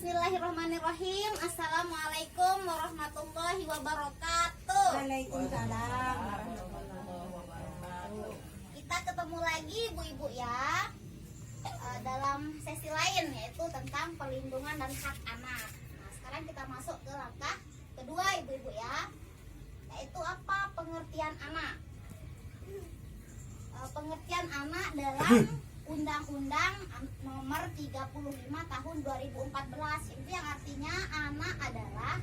Bismillahirrahmanirrahim. Assalamualaikum warahmatullahi wabarakatuh. Waalaikumsalam. Kita ketemu lagi ibu-ibu ya, dalam sesi lain yaitu tentang perlindungan dan hak anak. Nah, sekarang kita masuk ke langkah kedua ibu-ibu ya, yaitu apa? Pengertian anak. Pengertian anak dalam Undang-Undang Nomor 35 Tahun 2014, itu yang artinya anak adalah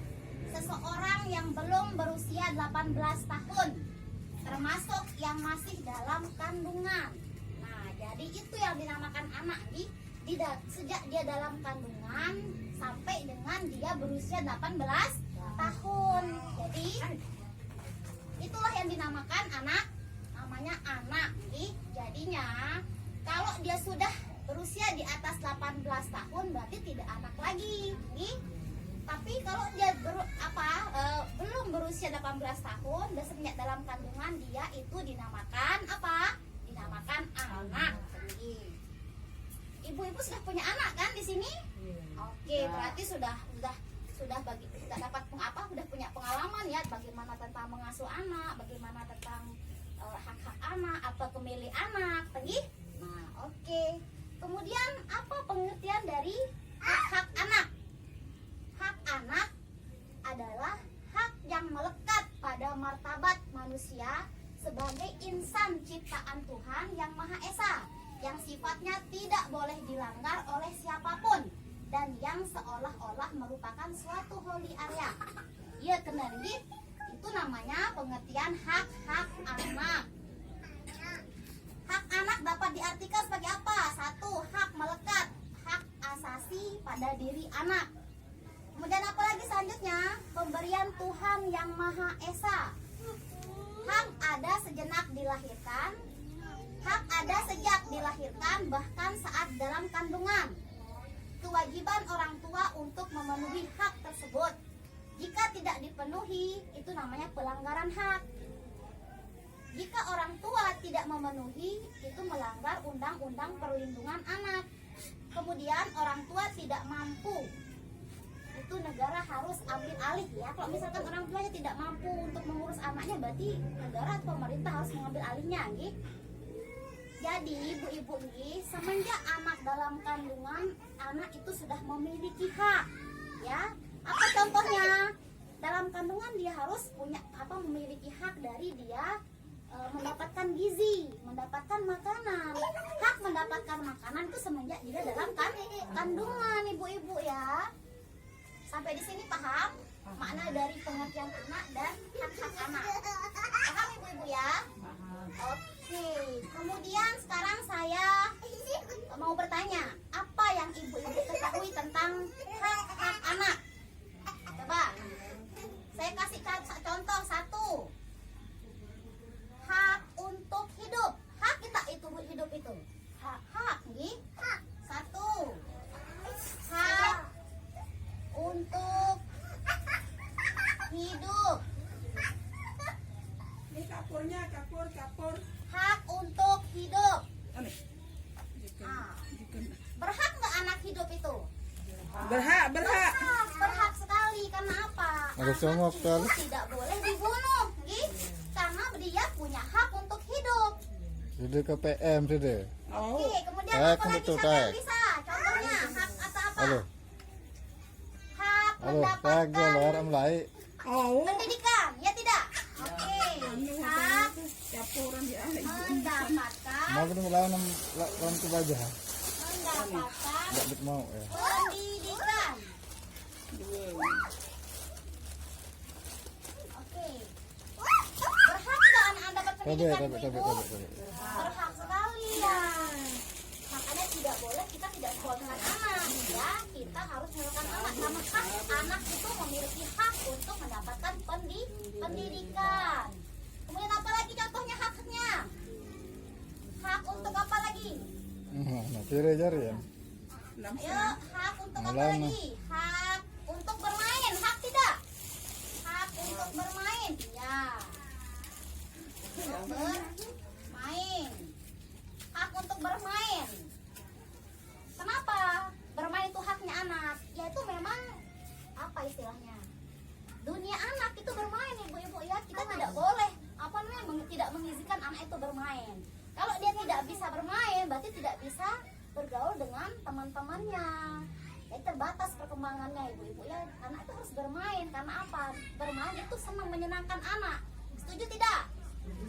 seseorang yang belum berusia 18 tahun, termasuk yang masih dalam kandungan. Nah, jadi itu yang dinamakan anak sejak dia dalam kandungan sampai dengan dia berusia 18 tahun. Jadi itulah yang dinamakan anak, namanya anak. Jadinya kalau dia sudah berusia di atas 18 tahun berarti tidak anak lagi. Tapi kalau dia belum berusia 18 tahun dan semenjak dalam kandungan, dia itu dinamakan apa? Dinamakan anak. Ibu-ibu sudah punya anak kan di sini? Oke, berarti sudah sudah punya pengalaman ya, bagaimana tentang mengasuh anak, bagaimana tentang hak-hak anak atau pemilih anak, Nah, oke. Kemudian apa pengertian dari hak anak? Hak anak adalah hak yang melekat pada martabat manusia sebagai insan ciptaan Tuhan yang Maha Esa, yang sifatnya tidak boleh dilanggar oleh siapapun dan yang seolah-olah merupakan suatu holy area. Iya, kenali. Itu namanya pengertian hak-hak anak. Hak anak dapat diartikan sebagai apa? Satu, hak melekat, hak asasi pada diri anak. Kemudian apa lagi selanjutnya? Pemberian Tuhan yang Maha Esa. Hak ada sejenak dilahirkan, hak ada sejak dilahirkan bahkan saat dalam kandungan. Kewajiban orang tua untuk memenuhi hak tersebut. Jika tidak dipenuhi, itu namanya pelanggaran hak. Jika orang tua tidak memenuhi, itu melanggar Undang-Undang Perlindungan Anak. Kemudian orang tua tidak mampu, itu negara harus ambil alih ya. Kalau misalkan orang tuanya tidak mampu untuk mengurus anaknya, berarti negara atau pemerintah harus mengambil alihnya gitu. Jadi ibu-ibu nih, semenjak anak dalam kandungan, anak itu sudah memiliki hak ya. Apa contohnya? Dalam kandungan dia harus memiliki hak dari dia mendapatkan gizi, mendapatkan makanan. Hak mendapatkan makanan itu semenjak dia dalam kandungan ibu-ibu ya. Sampai di sini paham makna dari pengertian anak dan hak-hak anak? Paham ibu-ibu ya? Oke. Kemudian sekarang saya mau bertanya, apa yang ibu-ibu ketahui tentang hak-hak anak? Coba saya kasih contoh satu. Hak untuk hidup. Hak kita itu hidup itu. Hak nih. Satu. Hak untuk hidup. Ini kapurnya, kapur. Hak untuk hidup. Berhak nggak anak hidup itu? Berhak. Berhak sekali. Karena apa? Anak itu tidak boleh dibunuh, karena dia punya hak untuk hidup. Sudah ke PM sudah. Oke, kemudian apa lagi yang bisa? Contohnya hak atau apa? Halo. Hak Mendapatkan pendidikan, ya tidak? Oke. Hak Capuran ya. mendapatkan mau ketemu lawan ke baja. mendapatkan Enggak mau ya. pendidikan. Oke. Berhak nggak anak dapat pendidikan, ibu-ibu? Berhak sekali ya. Makanya tidak boleh kita tidak sekolahkan anak ya. Kita harus menekan anak. Karena hak anak itu memiliki hak untuk mendapatkan pendidikan. Kemudian apa lagi contohnya haknya? Hak untuk apa lagi? Nah, cari ya. Ayo, hak untuk apa lagi? Hak untuk bermain, hak tidak? Hak untuk bermain, ya. Bermain. Hak untuk bermain. Kenapa? Bermain itu haknya anak. dunia itu memang apa istilahnya? Dunia anak itu bermain ibu-ibu ya. Kita tidak boleh apa namanya tidak mengizinkan anak itu bermain. Kalau dia tidak bisa bermain, berarti tidak bisa bergaul dengan teman-temannya. Jadi terbatas perkembangannya ibu-ibu ya. Anak itu harus bermain karena apa? Bermain itu senang menyenangkan anak. Setuju tidak?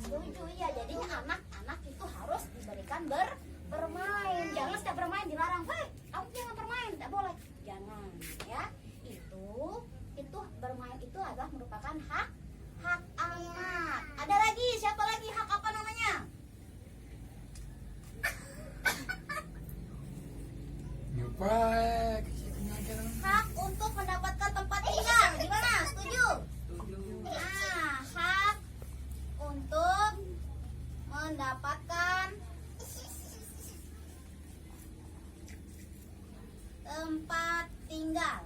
Setuju ya. Jadinya anak-anak itu harus diberikan bermain. Jangan setiap bermain dilarang. Hei, kamu jangan bermain, tidak boleh. Jangan ya. Itu bermain itu adalah merupakan hak anak. Ada lagi, siapa lagi hak apa namanya? Lupa. Hak untuk mendapatkan tempat tinggal. Gimana? Setuju? Nah, hak untuk mendapatkan tempat tinggal.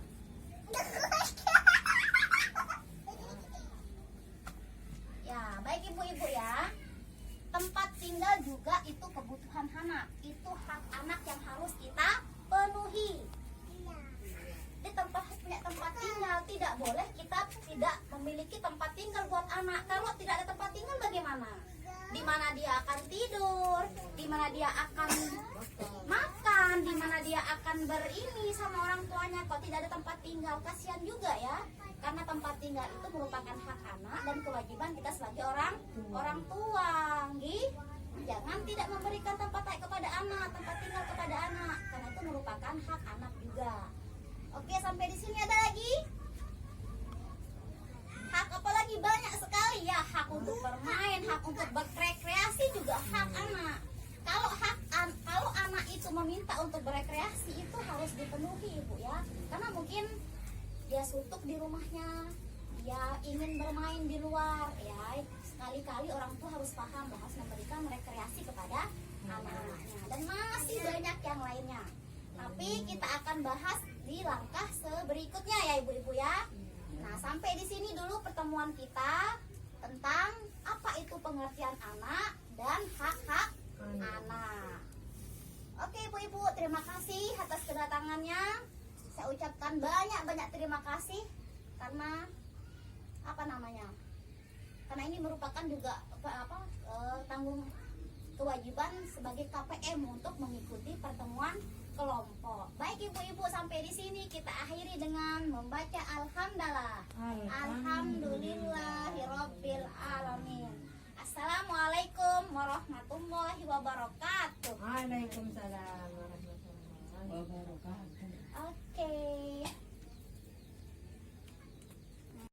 Ya, baik ibu-ibu ya. Tempat tinggal juga itu kebutuhan anak. Itu hak anak yang harus kita penuhi. Di punya tempat tinggal, tidak boleh kita tidak memiliki tempat tinggal buat anak. Kalau tidak ada tempat tinggal bagaimana? Di mana dia akan tidur, di mana dia akan makan, di mana dia akan berini sama orang tuanya. Kalau tidak ada tempat tinggal, kasihan juga ya. Karena tempat tinggal itu merupakan hak anak dan kewajiban kita sebagai orang tua. Jangan tidak memberikan tempat kepada anak, tempat tinggal kepada anak, karena itu merupakan hak anak juga. Oke, sampai di sini ada lagi? Hak apa lagi? Banyak sekali ya. Hak untuk bermain, hak untuk berrekreasi juga hak anak. Kalau anak itu meminta untuk berekreasi itu harus dipenuhi ibu ya. Karena mungkin dia suntuk di rumahnya, dia ingin bermain di luar ya. Sekali-kali orang tua harus paham bahwa harus memberikan rekreasi kepada anak-anaknya. Dan masih banyak yang lainnya. Tapi kita akan bahas di langkah berikutnya ya ibu-ibu ya. Nah, sampai di sini dulu pertemuan kita tentang apa itu pengertian anak dan hak-hak anak. Oke ibu-ibu, terima kasih atas kedatangannya. Saya ucapkan banyak-banyak terima kasih karena karena ini merupakan juga tanggung kewajiban sebagai KPM untuk mengikuti pertemuan kelompok. Baik ibu-ibu, sampai di sini kita akhiri dengan membaca alhamdulillah. Alhamdulillahirabbil alamin. Assalamualaikum warahmatullahi wabarakatuh. Waalaikumsalam warahmatullahi wabarakatuh. Oke.